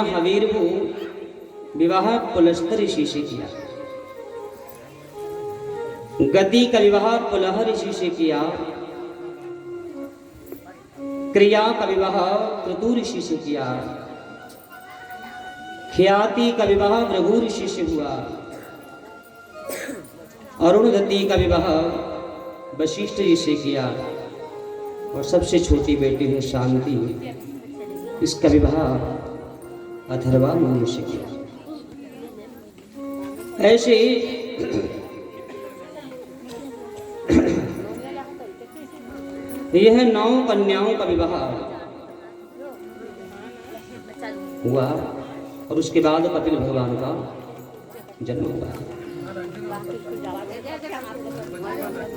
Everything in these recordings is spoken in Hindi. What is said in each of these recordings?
हवीर को विवाह पुलस्तर ऋषि से किया। गति का विवाह पुलह ऋषि से किया। क्रिया का विवाह क्रतु ऋषि से किया। ख्याति का विवाह भृगु ऋषि से हुआ। अरुणधति का विवाह वशिष्ठ जी से किया। और सबसे छोटी बेटी है शांति, इसका विवाह अथर्वा मुनि से किया। ऐसे यह 9 कन्याओं का विवाह हुआ और उसके बाद कपिल भगवान का जन्म हुआ।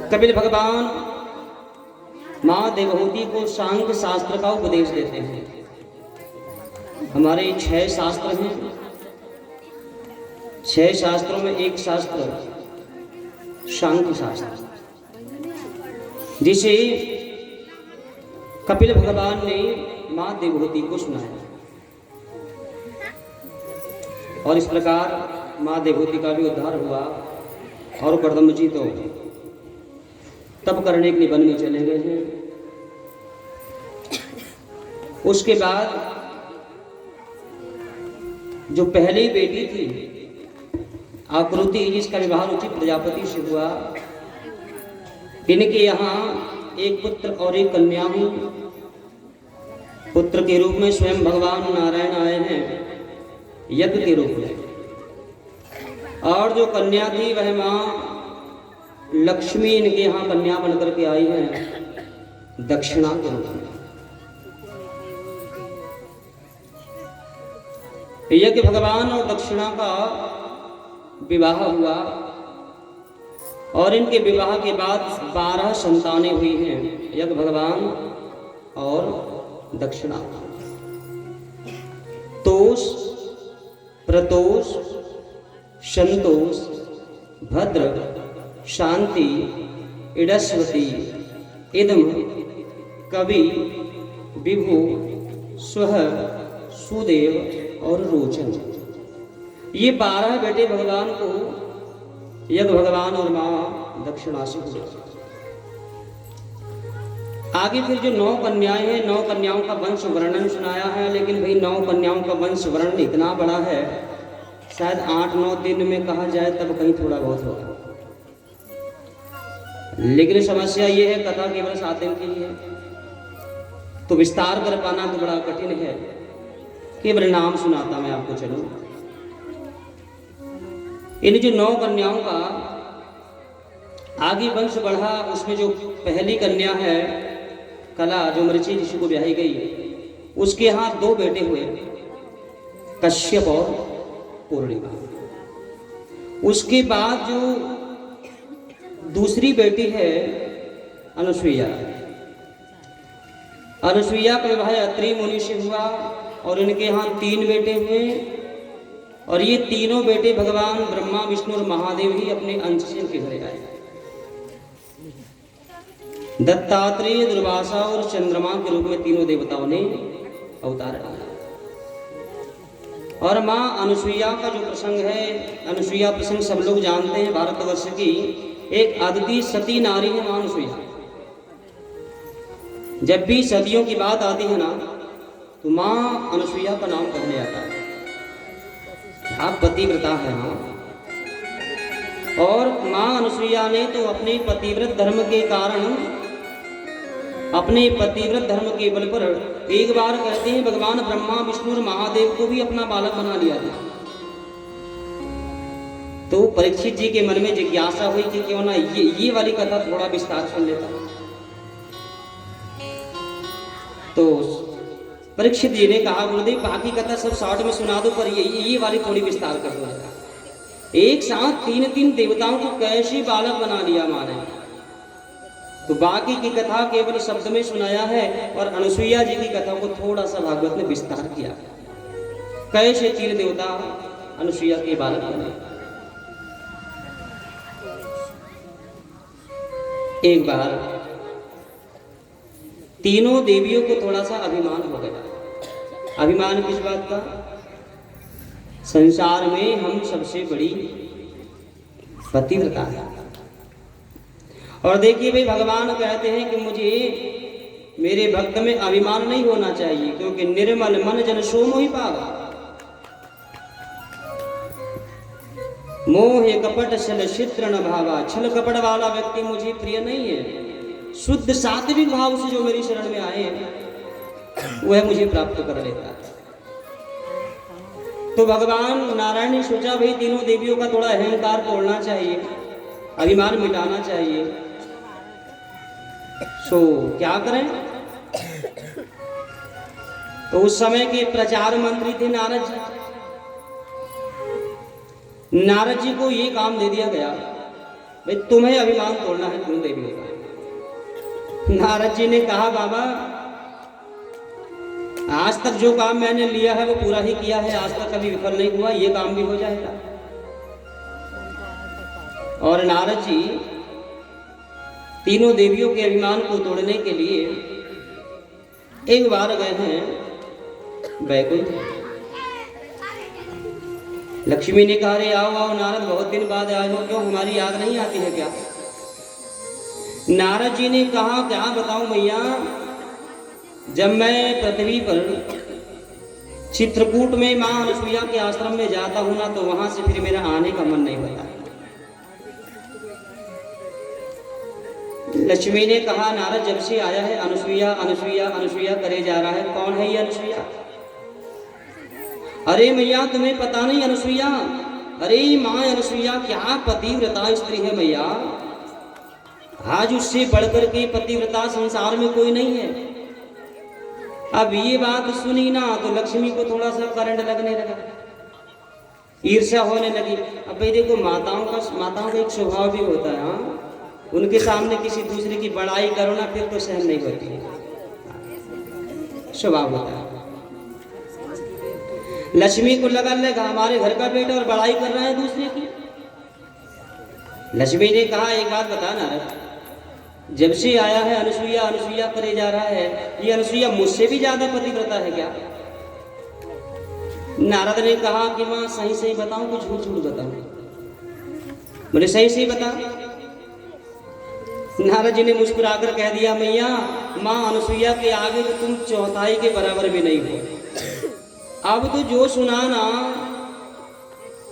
कपिल भगवान माँ देवहूति को सांख्य शास्त्र का उपदेश देते हैं। हमारे 6 शास्त्र हैं। 6 शास्त्रों में एक शास्त्र सांख्य शास्त्र, जिसे कपिल भगवान ने माँ देवहूति को सुनाया। और इस प्रकार माँ देवहूति का भी उद्धार हुआ। और कर्दम जी तो तप करने के लिए वन में चले गए हैं। उसके बाद जो पहली बेटी थी आकृति, जिसका विवाह रुचि प्रजापति से हुआ, इनके यहाँ एक पुत्र और एक कन्या हुई। पुत्र के रूप में स्वयं भगवान नारायण आए हैं यज्ञ के रूप में, और जो कन्या थी वह माँ लक्ष्मी इनके यहाँ कन्या बनकर के आई है दक्षिणा के रूप में। यज्ञ भगवान और दक्षिणा का विवाह हुआ और इनके विवाह के बाद 12 संतानें हुई हैं, यज्ञ भगवान और दक्षिणा। तोष, प्रतोष, संतोष, भद्र, शांति, इडस्वती, इदम, कवि, विभु, स्व, सुदेव और रोचन। ये 12 बेटे भगवान को यज्ञ भगवान और माँ दक्षिणा से हुए। आगे फिर जो 9 कन्याएं हैं, 9 कन्याओं का वंश वर्णन सुनाया है। लेकिन भाई 9 कन्याओं का वंश वर्णन इतना बड़ा है, शायद 8-9 दिन में कहा जाए तब कहीं थोड़ा बहुत होगा। लेकिन समस्या ये है, कथा केवल 7 दिन की ही है, तो विस्तार कर पाना तो बड़ा कठिन है। केवल नाम सुनाता मैं आपको चलूं। इन जो 9 कन्याओं का आगे वंश बढ़ा, उसमें जो पहली कन्या है कला, जो मरीचि ऋषि को ब्याही गई, उसके यहाँ 2 बेटे हुए, कश्यप और पूर्णिमा। उसके बाद जो दूसरी बेटी है अनुसुईया, अनुसुईया का विवाह अत्रि मुनि से हुआ और इनके यहाँ 3 बेटे हुए। और ये तीनों बेटे भगवान ब्रह्मा, विष्णु और महादेव ही अपने अंश से इनके घर आए। दत्तात्रेय, दुर्वासा और चंद्रमा के रूप में तीनों देवताओं ने अवतार लिया। और माँ अनुसुईया का जो प्रसंग है, अनुसुईया प्रसंग सब लोग जानते हैं। भारतवर्ष की एक अद्वितीय सती नारी है माँ अनुसुईया। जब भी सतियों की बात आती है ना, तो माँ अनुसुईया का नाम कहने आता है। आप पतिव्रता है माँ। और माँ अनुसुईया ने तो अपने पतिव्रत धर्म के कारण, अपने पतिव्रत धर्म के बल पर एक बार कहते हैं भगवान ब्रह्मा, विष्णु और महादेव को भी अपना बालक बना लिया था। तो परीक्षित जी के मन में जिज्ञासा हुई कि क्यों ना ये वाली कथा थोड़ा विस्तार सुन लेता। तो परीक्षित जी ने कहा, गुरुदेव बाकी कथा सब शॉर्ट में सुना दो, पर ये वाली थोड़ी विस्तार कर दो। एक साथ 3 देवताओं को कैसे बालक बना लिया माँ ने। तो बाकी की कथा केवल शब्द में सुनाया है और अनुसुईया जी की कथा को थोड़ा सा भागवत ने विस्तार किया, कैसे 3 देवता अनुसुईया के बालक बने। एक बार तीनों देवियों को थोड़ा सा अभिमान हो गया। अभिमान किस बात का? संसार में हम सबसे बड़ी पतिव्रता है। और देखिए भाई, भगवान कहते हैं कि मुझे मेरे भक्त में अभिमान नहीं होना चाहिए, क्योंकि निर्मल मन जन सो मोहि पावा। मोह कपट छल छिद्र न भावा। छल कपट वाला व्यक्ति मुझे प्रिय नहीं है। शुद्ध सात्विक भाव से जो मेरी शरण में आए वह मुझे प्राप्त कर लेता है। तो भगवान नारायण ने सोचा भाई तीनों देवियों का थोड़ा अहंकार तोड़ना चाहिए, अभिमान मिटाना चाहिए। सो क्या करें? तो उस समय के प्रचार मंत्री थे नारद जी। नारद जी को ये काम दे दिया गया, भाई तुम्हें अभिमान तोड़ना है तीनों देवियों का। नारद जी ने कहा बाबा, आज तक जो काम मैंने लिया है वो पूरा ही किया है, आज तक कभी विफल नहीं हुआ, ये काम भी हो जाएगा। और नारद जी तीनों देवियों के अभिमान को तोड़ने के लिए एक बार गए हैं वैकुंठ। लक्ष्मी ने कहा, रे आओ आओ नारद, बहुत दिन बाद आए हो, क्यों हमारी याद नहीं आती है क्या? नारद जी ने कहा, क्या बताऊं मैया, जब मैं पृथ्वी पर चित्रकूट में मां अनुसुईया के आश्रम में जाता हूं ना, तो वहां से फिर मेरा आने का मन नहीं होता। लक्ष्मी ने कहा, नारद जब से आया है अनुसुईया अनुसुईया अनुसुईया करे जा रहा है, कौन है ये अनुसुईया? अरे मैया तुम्हें पता नहीं अनुसुईया? अरे मां अनुसुईया क्या पतिव्रता स्त्री है मैया, आज उससे बढ़कर के पतिव्रता संसार में कोई नहीं है। अब ये बात सुनी ना तो लक्ष्मी को थोड़ा सा करंट लगने लगा, ईर्ष्या होने लगी। अब भाई देखो, माताओं का एक स्वभाव भी होता है, हाँ, उनके सामने किसी दूसरे की बड़ाई करो ना फिर तो सहन नहीं होती है, स्वभाव होता है। लक्ष्मी को लगा हमारे घर का बेटा और बड़ाई कर रहा है दूसरे की। लक्ष्मी ने कहा, एक बात बता नारद, जब से आया है अनुसुईया अनुसुईया करे जा रहा है, ये अनुसुईया मुझसे भी ज्यादा पतिव्रता है क्या? नारद ने कहा कि मां सही सही बताऊं कि झूठ झूठ बताऊं? बोले सही सही बता। नारद जी ने मुस्कुराकर कह दिया, मैया मां अनुसुईया के आगे तो तुम चौथाई के बराबर भी नहीं हो। अब तो जो सुना ना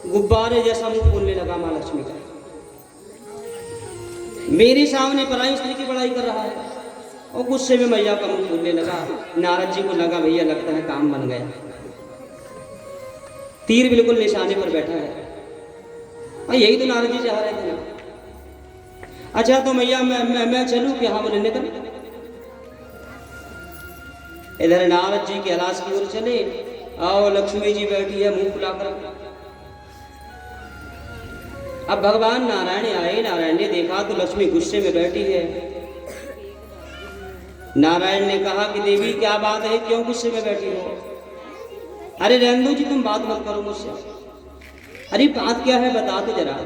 गुब्बारे जैसा मुंह बोलने लगा मां लक्ष्मी का। मेरे सामने पराई स्त्री की बड़ाई कर रहा है और गुस्से में मैया का मुंह बोलने लगा। नारद जी को लगा भैया लगता है काम बन गया, तीर बिल्कुल निशाने पर बैठा है। और यही तो नारद जी चाह रहे थे ना। अच्छा तो मैया मैं चलूं कि? हाँ बोले निकल। इधर नारद जी के कैलाश की ओर चले, आओ लक्ष्मी जी बैठी है मुंह फुलाकर। अब भगवान नारायण आए, नारायण ने देखा तो लक्ष्मी गुस्से में बैठी है। नारायण ने कहा कि देवी क्या बात है, क्यों गुस्से में बैठी हो? अरे रेंदू जी तुम बात मत करो मुझसे। अरे बात क्या है बता तो जरा।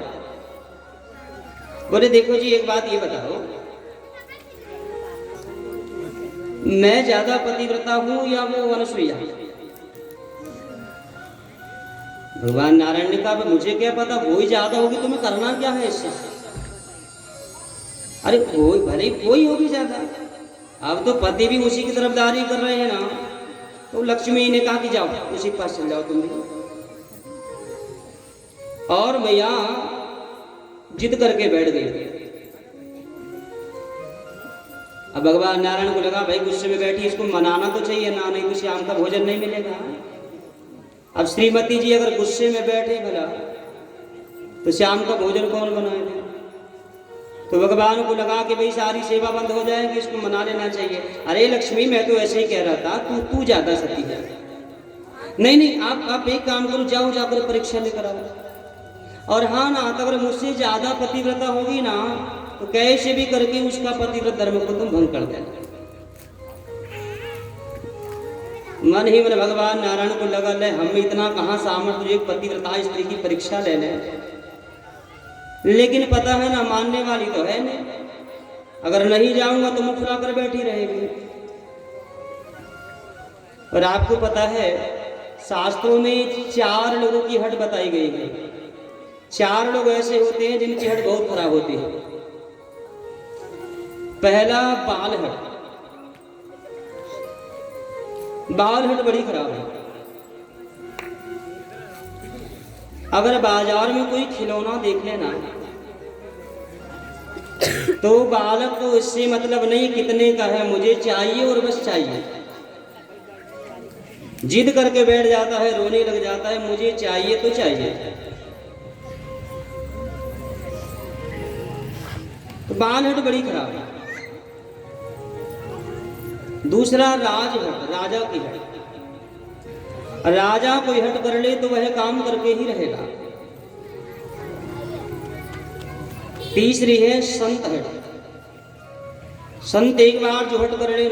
बोले देखो जी एक बात ये बताओ, मैं ज्यादा पतिव्रता हूं या वो अनुसुईया? भगवान नारायण ने कहा मुझे क्या पता, वो ही ज्यादा होगी, तुम्हें करना क्या है इससे? अरे कोई भले कोई होगी ज्यादा, अब तो पति भी उसी की तरफदारी कर रहे हैं ना। तो लक्ष्मी ने कहा कि जाओ उसी के पास चल जाओ तुम भी। और मैया जिद करके बैठ गई। अब भगवान नारायण को लगा भाई गुस्से में बैठी, इसको मनाना तो चाहिए ना, नहीं तो शाम का भोजन नहीं मिलेगा। अब श्रीमती जी अगर गुस्से में बैठे भला तो शाम का भोजन कौन बनाएगा? तो भगवान को लगा कि भाई सारी सेवा बंद हो जाएगी, इसको मना लेना चाहिए। अरे लक्ष्मी मैं तो ऐसे ही कह रहा था, तू ज्यादा सती है। नहीं आप एक काम करो, जाओ जाकर परीक्षा लेकर आओ। और हाँ ना, तो अगर मुझसे ज्यादा पतिव्रता होगी ना तो कैसे भी करके उसका पतिव्रत धर्म को तुम भंग कर देना। मन ही मन भगवान नारायण को लगा ले हम इतना कहाँ सामर्थ्य एक पतिव्रता स्त्री की परीक्षा ले लें। लेकिन पता है ना मानने वाली तो है नहीं, अगर नहीं जाऊंगा तो मुंह फुलाकर बैठी रहेगी। और आपको पता है शास्त्रों में 4 लोगों की हट बताई गई है। 4 लोग ऐसे होते हैं जिनकी हट बहुत खराब होती है। पहला बाल हट। बाल हट बड़ी खराब है। अगर बाजार में कोई खिलौना देख लेना तो बालक को इससे मतलब नहीं कितने का है, मुझे चाहिए और बस चाहिए। जिद करके बैठ जाता है, रोने लग जाता है, मुझे चाहिए तो चाहिए। तो बाल हट बड़ी खराब है। दूसरा राज हट, राजा की हट। राजा कोई हट कर ले तो वह काम करके ही रहेगा। तीसरी है संत हट। संत एक बार जो हट कर ले ना